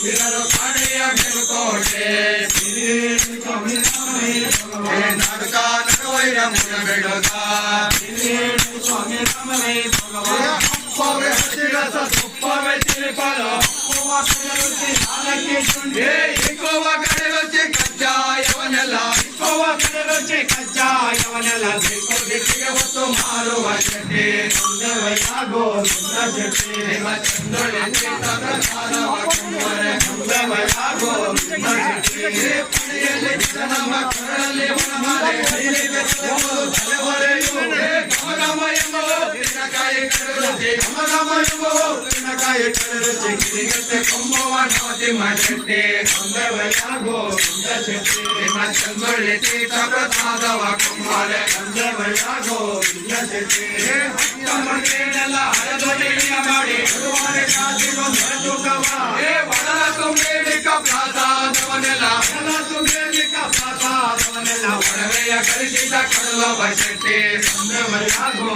ಇರಲು ಕಾಣೆಯ ಮೇಲುಕೋಟೆ ನಡುಕ ನಡುವೈರ ಮುನ ಬೆಳಗ ತುಪ್ಪವೇ ತಿರುಪಲ ఎక్కువ కడలొచ్చే కజ్జాయవనెల దిక్కిగా వస్తూ మారువ చెట్టే చంద్రవయ్యాగో చెట్టే చంద్రుడి చంద్రవయ్యాగో ಪಡಿಯಲ್ಲಿ ನಮ್ಮ ಕರಳಲ್ಲಿ ಮನಮಾಲೆ ಕಾಯಿ ಕಡಲುಚ್ಚೆ ಗಿರಿಗಟ್ಟೆ ಕೊಂಬುವ ನಾತಿ ಮಟ್ಟೆ ಚಂದ್ರವಯ್ಯಾಗೋ ಚೆಟ್ಟೆ ಚಂದ್ರೊಳ್ಳಿ ತೀರ್ಥ ಪ್ರಸಾದವ ಕೊಂಬಾಲೆ ಚಂದ್ರವಯ್ಯಾಗೋ ಚೆಟ್ಟೆ ಹತ್ತಮಕ್ಕೇನೆಲ್ಲ ಹರದೊಡೆಯ ಮಾಡಿ ವಡಲ ತುಂಬೇಡಿಕ ಪ್ರಸಾದವನೆಲ್ಲ ಒಡವೆಯ ಕಳಿಸಿದ ಕಡಲವ ಚೆಟ್ಟೆ ಚಂದ್ರವಯ್ಯಾಗೋ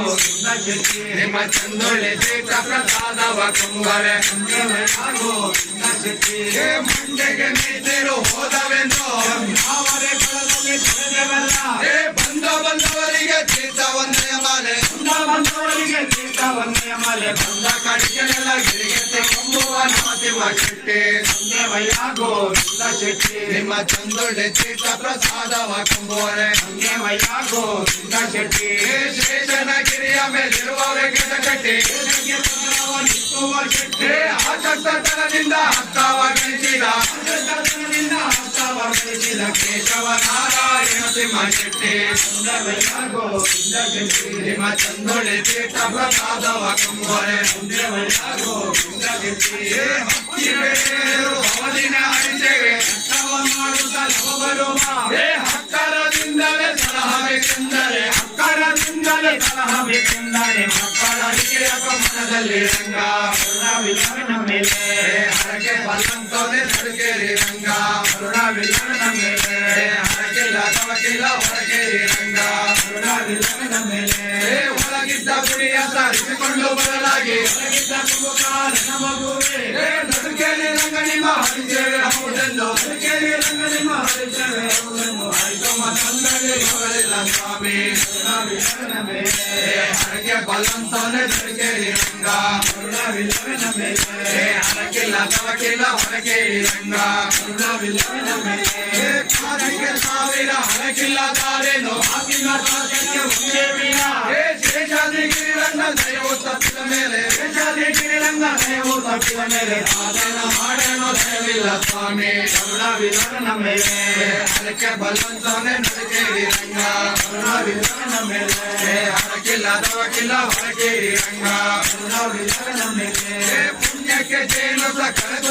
ಚೆಟ್ಟೆ ನಿಮ್ಮ ಚಂದ್ರೊಳ್ಳಿ ತೀರ್ಥ ಪ್ರಸಾದವ ಕೊಂಬಾಲೆ ಚಂದ್ರವಯ್ಯಾಗೋ ಚೆಟ್ಟೆ ಮಂಡೆಗೆ ನೀರು ಹೋದವೆಂದು ಅವರೇ ಕಳದಲ್ಲಿ ಕಳೆದೆವಲ್ಲ ಬಂದವರಿಗೆ ತೀರ್ಥ ಒಂದೆಯ ಮಾಲೆ ಬಂದ ಕಡಿಗೆನೆಲ್ಲ ಗಿರಿಗೆತ್ತೆ ಕೊಂಬುವ ನಾತಿಮ ಚೆಟ್ಟೆ ಚಂದ್ರವಯ್ಯಾಗೋ ಚೆಟ್ಟೆ ನಿಮ್ಮ ಚಂದ್ರೊಳ್ಳಿ ತೀರ್ಥ ಪ್ರಸಾದವ ಕೊಂಬುವರೆ ಚಂದ್ರವಯ್ಯಾಗೋ ಚೆಟ್ಟೆ ಶೇಷನಗಿರಿಯ ಮೇಲಿರುವ ವೆಂಕಟಕಟ್ಟೆ ಆಕರ್ತನದಿಂದ ಹತ್ತವ ಗಳಿಸಿದ ಕೇಶವ ನಾರಾಯಣ ಸಿಂಹ ಚೆಟ್ಟೆ ಚಂದ್ರವಯ್ಯಾಗೋ ನಿಮ್ಮ ಚಂದ್ರೊಳ್ಳಿ ತೀರ್ಥ ಪ್ರಸಾದವ ಕೊಂಬುವರೆ ಚಂದ್ರವಯ್ಯಾಗೋ ಅವಧಿನ ಅರಿಸೇವೆ ಹಕ್ಕರದಿಂದಲೇ ಸಲಹಬೇಕೆಂದರೆ ಮಕ್ಕಳ ಮನದಲ್ಲಿ ರಂಗ ಮೇಲೆ ಹರಕೆ ಬಲ್ಲಂತೋನೆ ತಡುಕೇರಿ ರಂಗ ಹರಕಿಲ್ಲ ತವಕಿಲ್ಲ ಹೊರಗೇರಿ ರಂಗ ಒಳಗಿದ್ದ ಗುಡಿಯ ಸಾರಿಸಿಕೊಂಡು ಬರಲಾಗಿ ನಡುಕೇರಿ ರಂಗ ನಿಮ್ಮ ಹರಿಸೇವೆ ಹೌದೆಂದು ಸ್ವಾಮಿ ಹರಕೆ ಬಲ್ಲಂತೋನೆ ತಡುಕೇರಿ ರಂಗ ಹರಕಿಲ್ಲ ತವಕಿಲ್ಲ ಹೊರಗೇರಿ ರಂಗ ಕಾರಕ್ಕೆ ಸಾವಿರ ಹರಕಿಲ್ಲ ತಾರೇನು ಶೇಷಾದಿಗಿರಿರಂಗ ದಯವು ತಪ್ಪಿದ ಮೇಲೆ ಸಾಧನ ಮಾಡೇನೋ ದಯವಿಲ್ಲ ಸ್ವಾಮಿ ಹರಕೆ ಬಲ್ಲಂತವನೇ ನಡುಕೇರಿ ರಂಗ ಹರಕಿಲ್ಲ ತವಕಿಲ್ಲ ಹೊರಗೇರಿ ರಂಗ ಪುಣ್ಯಕ್ಕೆ ಜೇನು ಸಕಲ